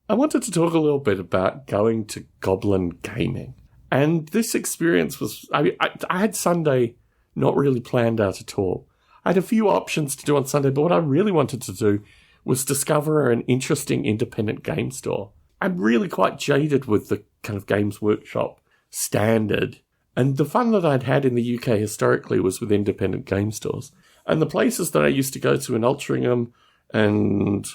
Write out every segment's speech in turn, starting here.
I wanted to talk a little bit about going to Goblin gaming. And this experience was, I had Sunday not really planned out at all. I had a few options to do on Sunday, but what I really wanted to do was discover an interesting independent game store. I'm really quite jaded with the kind of Games Workshop standard. And the fun that I'd had in the UK historically was with independent game stores. And the places that I used to go to in Altrincham and,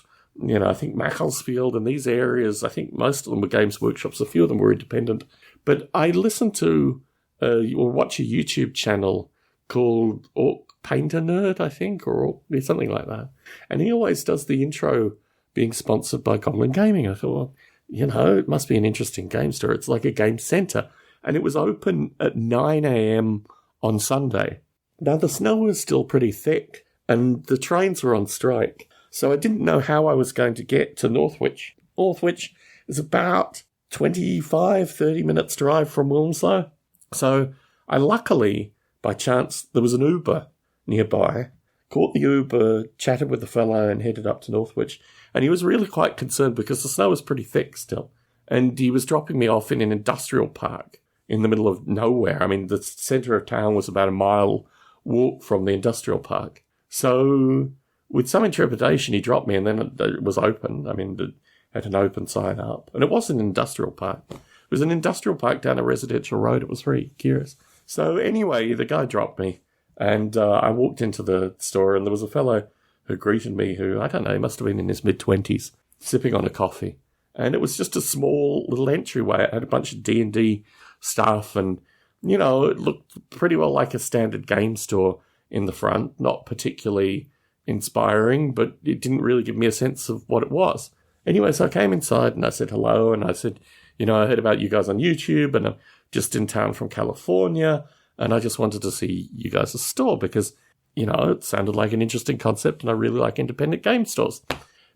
I think Macclesfield and these areas, I think most of them were Games Workshops. A few of them were independent. But I listened to or watch a YouTube channel called Orc Painter Nerd, I think, or something like that. And he always does the intro being sponsored by Goblin Gaming. I thought, well, it must be an interesting game store. It's like a game centre. And it was open at 9 a.m. on Sunday. Now, the snow was still pretty thick, and the trains were on strike. So I didn't know how I was going to get to Northwich. Northwich is about 25, 30 minutes drive from Wilmslow. So I luckily, by chance, there was an Uber nearby, caught the Uber, chatted with the fellow and headed up to Northwich. And he was really quite concerned because the snow was pretty thick still. And he was dropping me off in an industrial park in the middle of nowhere. I mean, the centre of town was about a mile walk from the industrial park. So with some interpretation, he dropped me and then it was open. I mean, it had an open sign up. And it wasn't an industrial park. It was an industrial park down a residential road. It was very curious. So anyway, the guy dropped me and I walked into the store and there was a fellow who greeted me who, I don't know, he must have been in his mid-20s, sipping on a coffee. And it was just a small little entryway. It had a bunch of D&D stuff and, it looked pretty well like a standard game store in the front. Not particularly inspiring, but it didn't really give me a sense of what it was. Anyway, so I came inside and I said hello and I said, I heard about you guys on YouTube and I'm just in town from California and I just wanted to see you guys' store because, it sounded like an interesting concept and I really like independent game stores.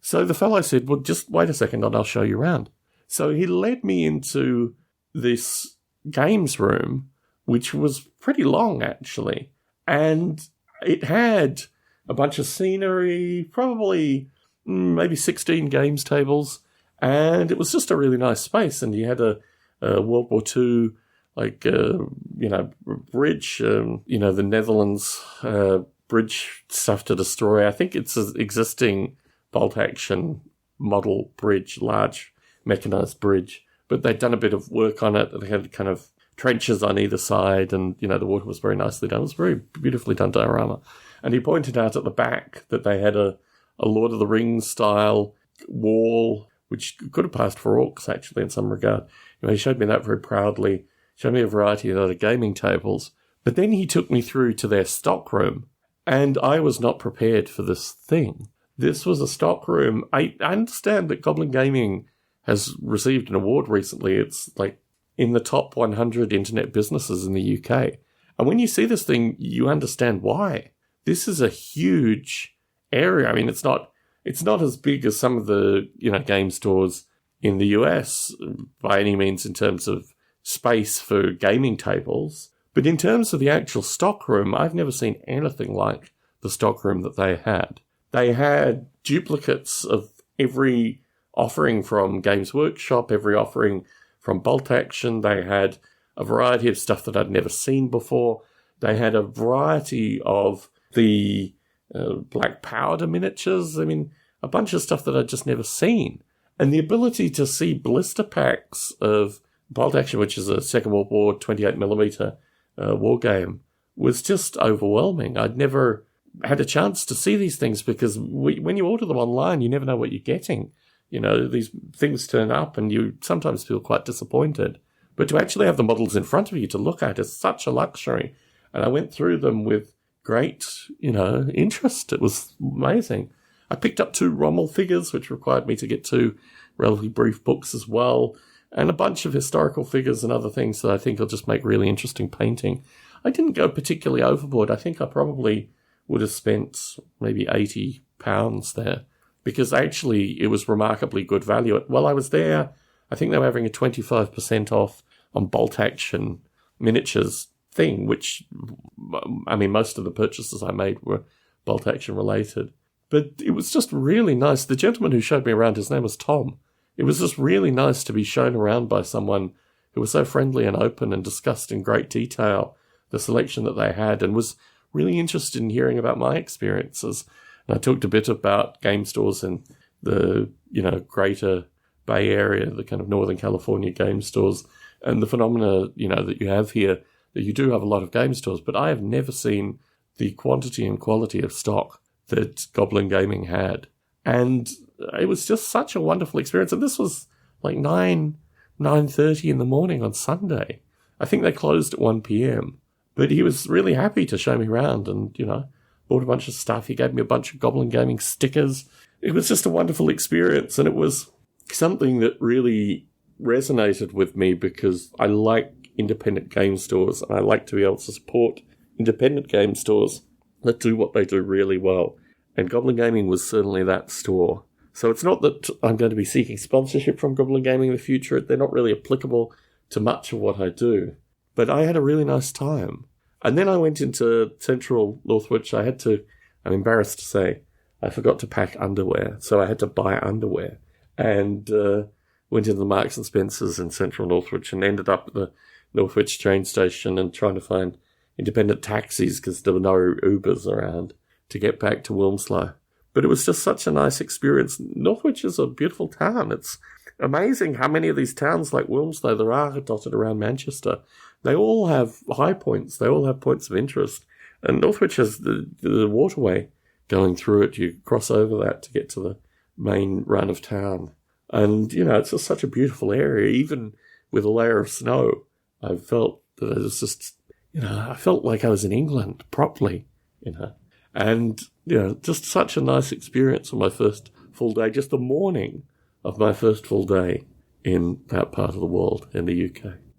So the fellow said, well, just wait a second and I'll show you around. So he led me into this games room, which was pretty long, actually. And it had a bunch of scenery, probably maybe 16 games tables. And it was just a really nice space. And he had a World War II, bridge, the Netherlands bridge stuff to destroy. I think it's an existing bolt-action model bridge, large mechanized bridge. But they'd done a bit of work on it. They had kind of trenches on either side and, the water was very nicely done. It was very beautifully done diorama. And he pointed out at the back that they had a Lord of the Rings style wall, which could have passed for orcs, actually, in some regard. He showed me that very proudly, showed me a variety of other gaming tables. But then he took me through to their stock room, and I was not prepared for this thing. This was a stock room. I understand that Goblin Gaming has received an award recently. It's like in the top 100 internet businesses in the UK. And when you see this thing, you understand why. This is a huge area. I mean, it's not as big as some of the, game stores in the US by any means in terms of space for gaming tables. But in terms of the actual stockroom, I've never seen anything like the stockroom that they had. They had duplicates of every offering from Games Workshop, every offering from Bolt Action. They had a variety of stuff that I'd never seen before. They had a variety of the black powder miniatures. I mean, a bunch of stuff that I'd just never seen. And the ability to see blister packs of Bolt Action, which is a Second World War 28mm war game, was just overwhelming. I'd never had a chance to see these things because when you order them online, you never know what you're getting. These things turn up and you sometimes feel quite disappointed. But to actually have the models in front of you to look at is such a luxury. And I went through them with great, interest. It was amazing. I picked up 2 Rommel figures, which required me to get 2 relatively brief books as well, and a bunch of historical figures and other things that I think will just make really interesting painting. I didn't go particularly overboard. I think I probably would have spent maybe £80 there, because actually it was remarkably good value. While I was there, I think they were having a 25% off on Bolt Action miniatures thing, which, I mean, most of the purchases I made were Bolt Action related. But it was just really nice. The gentleman who showed me around, his name was Tom. it was just really nice to be shown around by someone who was so friendly and open and discussed in great detail the selection that they had and was really interested in hearing about my experiences. And I talked a bit about game stores in the, greater Bay Area, the kind of Northern California game stores, and the phenomena, that you have here, that you do have a lot of game stores, but I have never seen the quantity and quality of stock that Goblin Gaming had. And it was just such a wonderful experience. And this was like 9:30 in the morning on Sunday. I think they closed at 1 p.m. But he was really happy to show me around and, bought a bunch of stuff. He gave me a bunch of Goblin Gaming stickers. It was just a wonderful experience. And it was something that really resonated with me because I like independent game stores and I like to be able to support independent game stores that do what they do really well. And Goblin Gaming was certainly that store. So it's not that I'm going to be seeking sponsorship from Goblin Gaming in the future. They're not really applicable to much of what I do. But I had a really nice time. And then I went into central Northwich. I'm embarrassed to say, I forgot to pack underwear. So I had to buy underwear. And went into the Marks and Spencer's in central Northwich and ended up at the Northwich train station and trying to find independent taxis because there were no Ubers around to get back to Wilmslow. But it was just such a nice experience. Northwich is a beautiful town. It's amazing how many of these towns like Wilmslow there are dotted around Manchester. They all have high points. They all have points of interest. And Northwich has the waterway going through it. You cross over that to get to the main run of town. And, it's just such a beautiful area. Even with a layer of snow, I felt that it was just, I felt like I was in England properly, And, just such a nice experience on my first full day, just the morning of my first full day in that part of the world, in the UK.